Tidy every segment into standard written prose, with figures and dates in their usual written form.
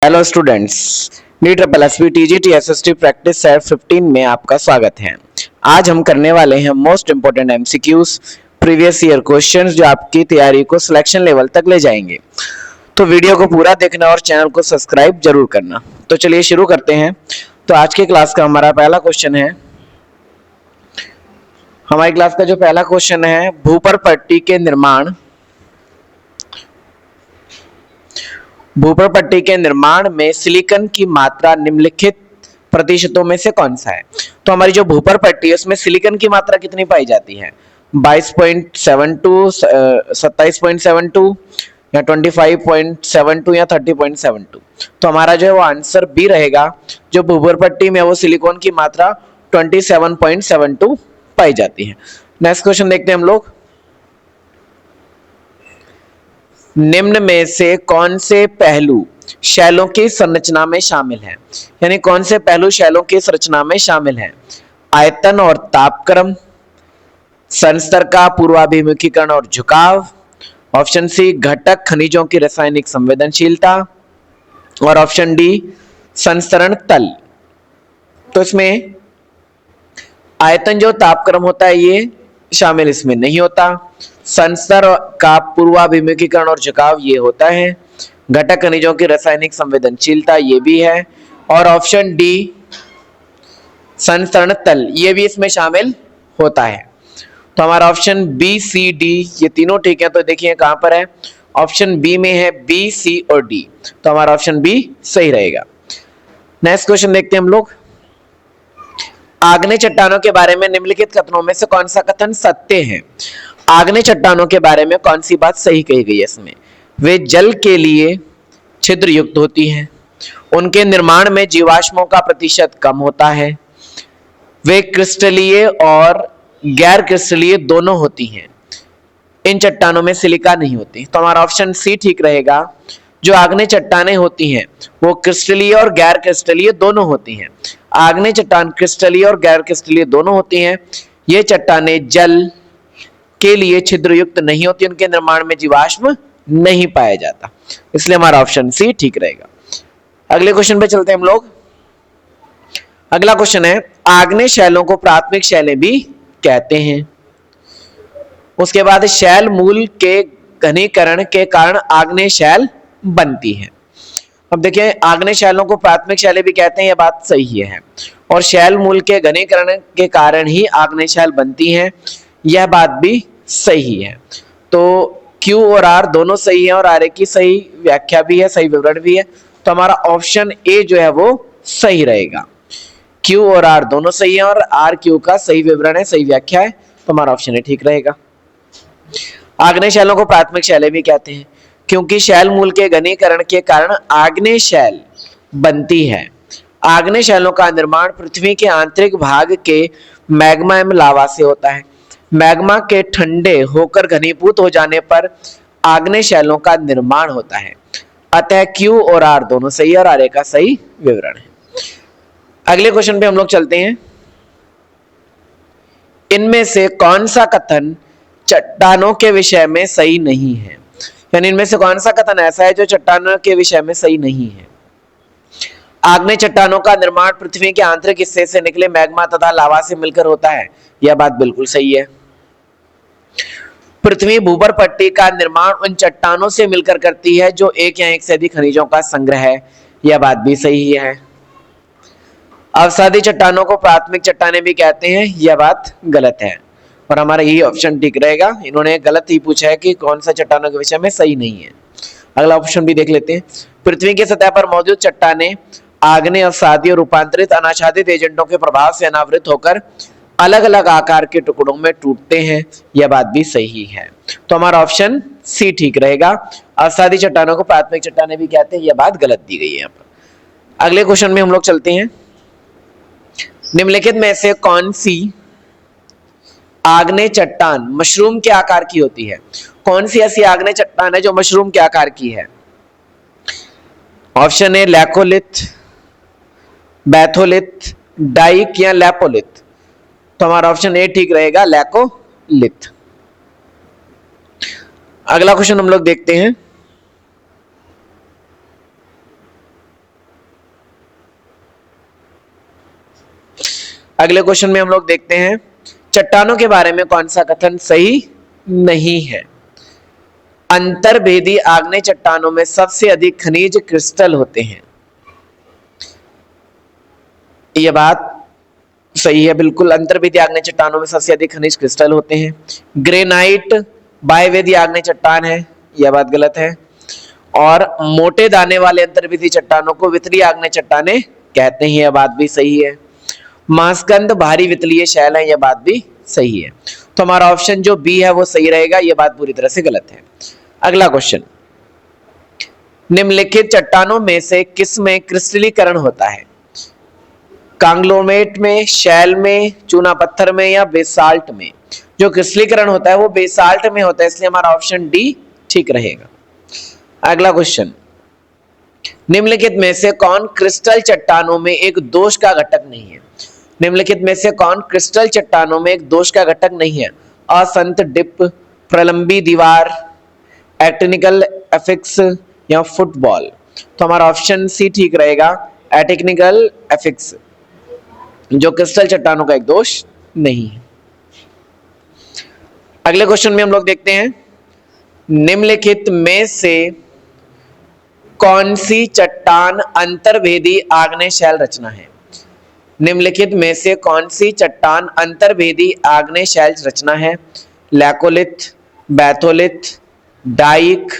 Hello students, NEET SP TGT SST practice set 15 में आपका स्वागत है। आज हम करने वाले हैं most important MCQs previous year questions जो आपकी तैयारी को सिलेक्शन लेवल तक ले जाएंगे। तो वीडियो को पूरा देखना और चैनल को सब्सक्राइब जरूर करना। तो चलिए शुरू करते हैं। तो आज की क्लास का हमारा पहला क्वेश्चन है, हमारी क्लास का जो पहला क्वेश्चन है, भूपर पट्टी के निर्माण में सिलिकॉन की मात्रा निम्नलिखित प्रतिशतों में से कौन सा है। तो हमारी जो भूपर पट्टी है उसमें सिलिकॉन की मात्रा कितनी पाई जाती है? 22.72, 27.72 या 25.72 या 30.72। तो हमारा जो है वो आंसर बी रहेगा। जो भूपर पट्टी में वो सिलिकॉन की मात्रा 27.72 पाई जाती है। नेक्स्ट क्वेश्चन देखते हैं हम लोग। निम्न में से कौन से पहलू शैलों की संरचना में शामिल हैं? यानी कौन से पहलू शैलों की संरचना में शामिल हैं? आयतन और तापक्रम, संस्तर का पूर्वाभिमुखीकरण और झुकाव, ऑप्शन सी घटक खनिजों की रासायनिक संवेदनशीलता, और ऑप्शन डी संस्तरण तल। तो इसमें आयतन जो तापक्रम होता है ये शामिल इसमें नहीं होता, संस्तर का पूर्वाभिमुखीकरण और झुकाव ये होता है, घटक खनिजों की रासायनिक संवेदनशीलता ये भी है, और ऑप्शन डी संस्तरण तल ये भी इसमें शामिल होता है। तो हमारा ऑप्शन बी सी डी ये तीनों ठीक है। तो देखिए कहां पर है, ऑप्शन बी में है बी सी और डी। तो हमारा ऑप्शन बी सही रहेगा। नेक्स्ट क्वेश्चन देखते हैं हम लोग। आग्नेय चट्टानों के बारे में निम्नलिखित कथनों में से कौन सा कथन सत्य है? आग्नेय चट्टानों के बारे में कौन सी बात सही कही गई है इसमें? वे जल के लिए छिद्र युक्त होती हैं, उनके निर्माण में जीवाश्मों का प्रतिशत कम होता है, वे क्रिस्टलीय और गैर क्रिस्टलीय दोनों होती हैं, इन चट्टानों में सिलिका नहीं होती। तो हमारा ऑप्शन सी ठीक रहेगा। जो आग्नेय चट्टानें होती हैं वो क्रिस्टलीय और गैर क्रिस्टलीय दोनों होती हैं। आग्नेय चट्टान क्रिस्टलीय और गैर क्रिस्टलीय दोनों होती हैं। ये चट्टानें जल के लिए छिद्र युक्त नहीं होती, उनके निर्माण में जीवाश्म नहीं पाया जाता, इसलिए हमारा ऑप्शन सी ठीक रहेगा। अगले क्वेश्चन पे चलते हैं हम लोग। अगला क्वेश्चन है, आग्नेय शैलों को प्राथमिक शैलें भी कहते हैं। उसके बाद शैल मूल के घनीकरण के कारण आग्नेय शैल बनती है। अब देखिए आग्नेय शैलों को प्राथमिक शैलें भी कहते हैं, यह बात सही है, और शैल मूल के घनीकरण के कारण ही आग्नेय शैल बनती है, यह बात भी सही है। तो Q और R दोनों सही है और आर की सही व्याख्या भी है, सही विवरण भी है। तो हमारा ऑप्शन ए जो है वो सही रहेगा। Q और R दोनों सही है और R Q का सही विवरण है, सही व्याख्या है। तो हमारा ऑप्शन ए ठीक रहेगा। आग्नेय शैलों को प्राथमिक शैलें भी कहते हैं क्योंकि शैल मूल के घनीकरण के कारण आग्नेय शैल बनती है। आग्नेय शैलों का निर्माण पृथ्वी के आंतरिक भाग के मैग्मा एवं लावा से होता है। मैग्मा के ठंडे होकर घनीभूत हो जाने पर आग्नेय शैलों का निर्माण होता है। अतः Q और R दोनों सही है और आर का सही विवरण है। अगले क्वेश्चन पे हम लोग चलते हैं। इनमें से कौन सा कथन चट्टानों के विषय में सही नहीं है? यानी इनमें से कौन सा कथन ऐसा है जो चट्टानों के विषय में सही नहीं है? आग्नेय चट्टानों का निर्माण पृथ्वी के आंतरिक हिस्से से निकले मैग्मा तथा लावा से मिलकर होता है, यह बात बिल्कुल सही है। पृथ्वी भूपर पट्टी का निर्माण उन चट्टानों से मिलकर करती है जो एक या एक से अधिक खनिजों का संग्रह है, यह बात भी सही है। अवसादी चट्टानों को प्राथमिक चट्टानें भी कहते हैं, यह बात गलत है और हमारा यही ऑप्शन ठीक रहेगा। इन्होंने गलत ही पूछा है कि कौन सा चट्टानों के विषय में सही नहीं है। अगला ऑप्शन भी देख लेते हैं। पृथ्वी की सतह पर मौजूद चट्टानें आग्नेय, अवसादी और रूपांतरित अनाच्छादित एजेंटों के प्रभाव से अनावृत होकर अलग अलग आकार के टुकड़ों में टूटते हैं, यह बात भी सही है। तो हमारा ऑप्शन सी ठीक रहेगा। अवसादी चट्टानों को प्राथमिक चट्टानें भी कहते हैं, यह बात गलत दी गई है यहाँ पर। अगले क्वेश्चन में हम लोग चलते हैं। निम्नलिखित में से कौन सी आग्नेय चट्टान मशरूम के आकार की होती है? कौन सी ऐसी आग्नेय चट्टान है जो मशरूम के आकार की है? Option A laccolith, batholith, dike या लैपोलिथ। तो हमारा ऑप्शन ए ठीक रहेगा, लैकोलिथ। अगला क्वेश्चन हम लोग देखते हैं। अगले क्वेश्चन में हम लोग देखते हैं चट्टानों के बारे में कौन सा कथन सही नहीं है। अंतर्भेदी आग्नेय चट्टानों में सबसे अधिक खनिज क्रिस्टल होते हैं। यह बात सही है, बिल्कुल। अंतर्भेदी आग्नेय चट्टानों में सबसे अधिक खनिज क्रिस्टल होते हैं। ग्रेनाइट बाह्यवेदी आग्नेय चट्टान है, यह बात गलत है। और मोटे दाने वाले अंतर्भेदी चट्टानों को वितलीय आग्नेय चट्टानें कहते हैं, यह बात भी सही है। मांसखंड भारी वितलीय शैल है, यह बात भी सही है। तो हमारा ऑप्शन जो बी है वो सही रहेगा, यह बात पूरी तरह से गलत है। अगला क्वेश्चन, निम्नलिखित चट्टानों में से किस में क्रिस्टलीकरण होता है? कांग्लोमेरेट में, शैल में, चूना पत्थर में या बेसाल्ट में? जो क्रिस्टलीकरण होता है वो बेसाल्ट में होता है, इसलिए हमारा ऑप्शन डी ठीक रहेगा। अगला क्वेश्चन, निम्नलिखित में से कौन क्रिस्टल चट्टानों में एक दोष का घटक नहीं है? निम्नलिखित में से कौन क्रिस्टल चट्टानों में एक दोष का घटक नहीं है? असंत डिप, प्रलंबी दीवार, एटेक्निकल एफिक्स या फुटबॉल? तो हमारा ऑप्शन सी ठीक रहेगा, एटेक्निकल एफिक्स, जो क्रिस्टल चट्टानों का एक दोष नहीं है। अगले क्वेश्चन में हम लोग देखते हैं निम्नलिखित में से कौन सी चट्टान अंतर्भेदी आग्नेय शैल रचना है? निम्नलिखित में से कौन सी चट्टान अंतर्भेदी आग्नेय शैल रचना है? लैकोलिथ, बैथोलिथ, डाइक,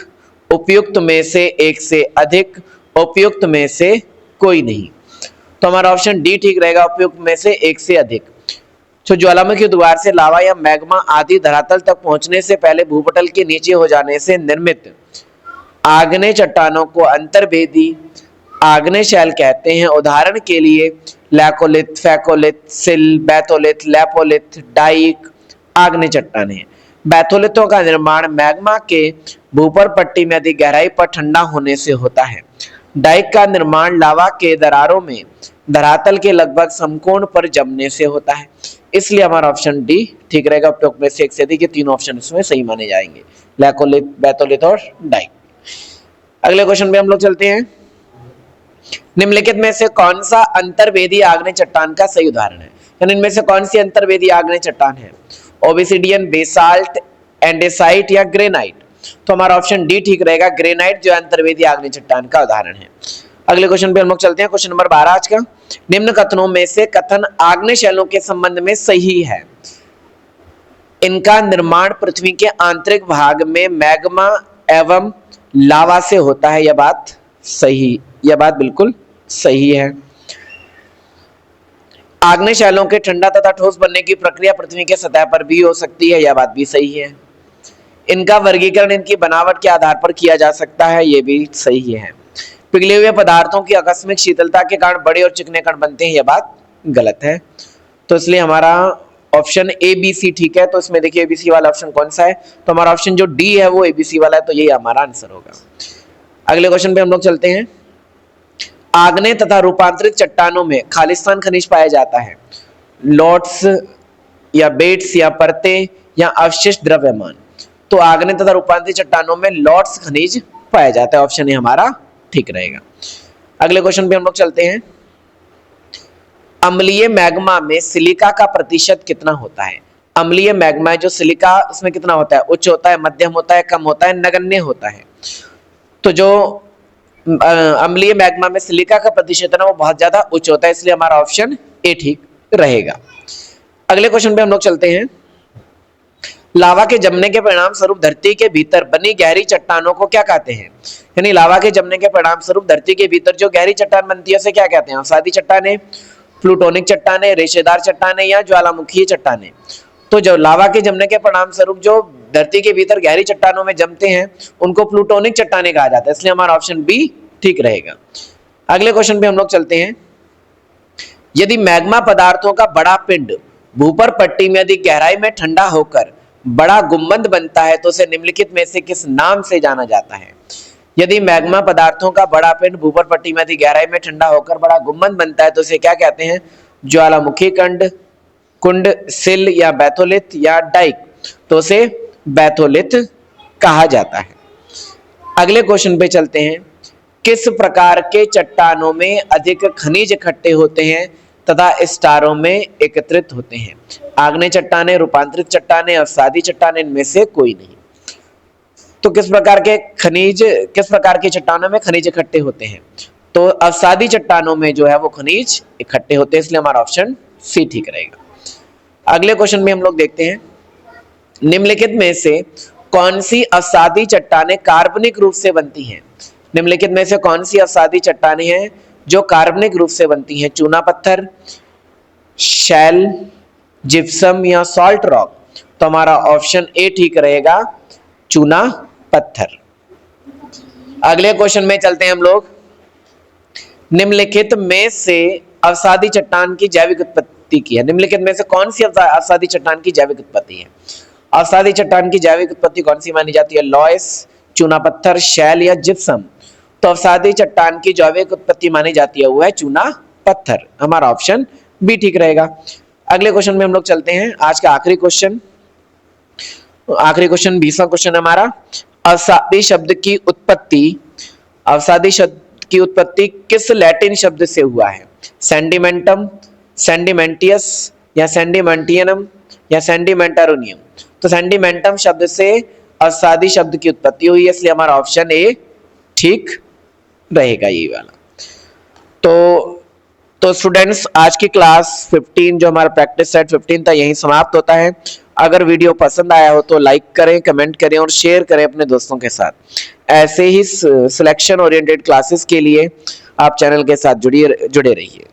उपयुक्त में से एक से अधिक, उपयुक्त में से कोई नहीं? तो हमारा ऑप्शन डी ठीक रहेगा, उपयुक्त में से एक से अधिक। तो ज्वालामुखी द्वार से लावा या मैग्मा आदि धरातल तक पहुंचने से पहले भूपटल के नीचे हो जाने से निर्मित आग्नेय चट्टानों को अंतर्भेदी आग्नेय शैल कहते हैं। उदाहरण के लिए लैकोलिथ, फैकोलिथ, सिल, बैथोलिथ, लैपोलिथ, डाइक आग्नेय चट्टानें हैं। बैथोलिथों का निर्माण मैग्मा के भूपर पट्टी में अधिक गहराई पर ठंडा होने से होता है। डाइक का निर्माण लावा के दरारों में धरातल के लगभग समकोण पर जमने से होता है, इसलिए हमारा ऑप्शन डी ठीक रहेगा। उपयुक्त में से एक से अधिक, ये तीनों ऑप्शन इसमें सही माने जाएंगे, लैकोलिथ, बैथोलिथ और डाइक। अगले क्वेश्चन पे हम लोग चलते हैं, निम्नलिखित में से कौन सा अंतर्भेदी आग्नेय चट्टान का सही उदाहरण है? यानी इनमें से कौन सी अंतर्भेदी आग्नेय चट्टान है? ओबसिडियन, बेसाल्ट, एंडेसाइट या ग्रेनाइट? तो हमारा ऑप्शन डी ठीक रहेगा, ग्रेनाइट जो अंतर्भेदी आग्नेय चट्टान का उदाहरण है। अगले क्वेश्चन पे हम लोग चलते हैं, क्वेश्चन नंबर 12 आज का। निम्न कथनों में से कथन आग्नेय शैलों के संबंध में सही है? इनका निर्माण पृथ्वी के आंतरिक भाग में मैग्मा एवं लावा से होता है, यह बात सही, यह बात बिल्कुल सही है। आग्नेय शैलों के ठंडा तथा ठोस बनने की प्रक्रिया पृथ्वी के सतह पर भी हो सकती है, यह बात भी सही है। इनका वर्गीकरण इनकी बनावट के आधार पर किया जा सकता है, यह भी सही है। पिघले हुए पदार्थों की आकस्मिक शीतलता के कारण बड़े और चिकने कण बनते हैं, यह बात गलत है। तो इसलिए हमारा ऑप्शन ए बी सी ठीक है। तो इसमें देखिए एबीसी वाला ऑप्शन कौन सा है? तो हमारा ऑप्शन जो डी है वो एबीसी वाला है, तो यही हमारा आंसर होगा। अगले क्वेश्चन पे हम लोग चलते हैं, आग्नेय तथा रूपांतरित चट्टानों में खालिस्तान खनिज पाया जाता है। लॉट्स या बेट्स या परते या अवशिष्ट द्रव्यमान? तो आग्नेय तथा रूपांतरित चट्टानों में लॉट्स खनिज पाया जाता है, ऑप्शन ए हमारा ठीक रहेगा। अगले क्वेश्चन पे हम लोग चलते हैं, अम्लीय मैग्मा में सिलिका का प्रतिशत कितना होता है? अम्लीय मैग्मा जो सिलिका उसमें कितना होता है? उच्च होता है, मध्यम होता है, कम होता है, नगण्य होता है? तो जो अम्लीय मैग्मा में सिलिका का प्रतिशत है ना वो बहुत ज्यादा उच्च होता है, इसलिए हमारा ऑप्शन ए ठीक रहेगा। अगले क्वेश्चन पे हम लोग चलते हैं, लावा के जमने के परिणाम स्वरूप धरती के भीतर बनी गहरी चट्टानों को क्या कहते हैं? यानी लावा के जमने के परिणाम स्वरूप धरती के भीतर जो गहरी चट्टान बनती है उसे क्या कहते हैं? अवसादी चट्टानें, प्लूटोनिक चट्टानें, रेशेदार चट्टानें या ज्वालामुखीय चट्टानें? तो जो लावा के जमने के परिणाम स्वरूप जो धरती के भीतर गहरी चट्टानों में जमते हैं उनको प्लूटोनिक चट्टानें कहा जाता है, इसलिए हमारा ऑप्शन बी ठीक रहेगा। अगले क्वेश्चन पे हम लोग चलते हैं, यदि मैग्मा पदार्थों का बड़ा पिंड भूपर पट्टी में अधिक गहराई में ठंडा होकर बड़ा गुंबद बनता है तो उसे निम्नलिखित में से किस नाम से जाना जाता है? यदि मैग्मा पदार्थों का बड़ा पिंड भूपर पट्टी में अधिक गहराई में ठंडा होकर बड़ा गुंबद बनता है तो उसे क्या कहते हैं? ज्वालामुखी कुंड, सिल या बैथोलिथ या डाइक? तो उसे बैथोलिथ कहा जाता है। अगले क्वेश्चन पे चलते हैं, किस प्रकार के चट्टानों में अधिक खनिज इकट्ठे होते हैं तथा स्टारों में एकत्रित होते हैं। आग्नेय चट्टानें, रूपांतरित चट्टानें, अवसादी चट्टानें, इनमें से कोई नहीं। तो किस प्रकार की चट्टानों में खनिज इकट्ठे होते हैं? तो अवसादी चट्टानों में जो है वो खनिज इकट्ठे होते हैं, इसलिए हमारा ऑप्शन सी ठीक रहेगा। अगले क्वेश्चन में हम लोग देखते हैं, निम्नलिखित में से कौन सी अवसादी चट्टानें कार्बनिक रूप से बनती हैं? निम्नलिखित में से कौन सी अवसादी चट्टानें हैं जो कार्बनिक रूप से बनती हैं? चूना पत्थर, शैल, जिप्सम या सॉल्ट रॉक? तो हमारा ऑप्शन ए ठीक रहेगा, चूना पत्थर। अगले क्वेश्चन में चलते हैं हम लोग, निम्नलिखित में से अवसादी चट्टान की जैविक उत्पत्ति की है। निम्नलिखित में से कौन सी अवसादी चट्टान की जैविक उत्पत्ति है? अवसादी चट्टान की जैविक उत्पत्ति कौन सी मानी जाती है? लॉयस, चूना पत्थर, शैल या जिप्सम? तो अवसादी चट्टान की जैविक उत्पत्ति मानी जाती है वो है चूना पत्थर। हमारा ऑप्शन बी ठीक रहेगा। अगले क्वेश्चन में हम लोग चलते हैं, आज का आखिरी क्वेश्चन 20वां क्वेश्चन हमारा, अवसादी शब्द की उत्पत्ति किस लैटिन शब्द से हुआ है? सेंडिमेंटम, सेंडिमेंटियस या सेंडिमेंटियनम या सेंडिमेंटारोनियम? तो सेंडिमेंटम शब्द से अवसादी शब्द की उत्पत्ति हुई है, इसलिए हमारा ऑप्शन ए ठीक रहेगा, ये वाला। तो स्टूडेंट्स, आज की क्लास 15 जो हमारा प्रैक्टिस सेट 15 था यहीं समाप्त होता है। अगर वीडियो पसंद आया हो तो लाइक करें, कमेंट करें और शेयर करें अपने दोस्तों के साथ। ऐसे ही सिलेक्शन ओरिएंटेड क्लासेस के लिए आप चैनल के साथ जुड़े रहिए।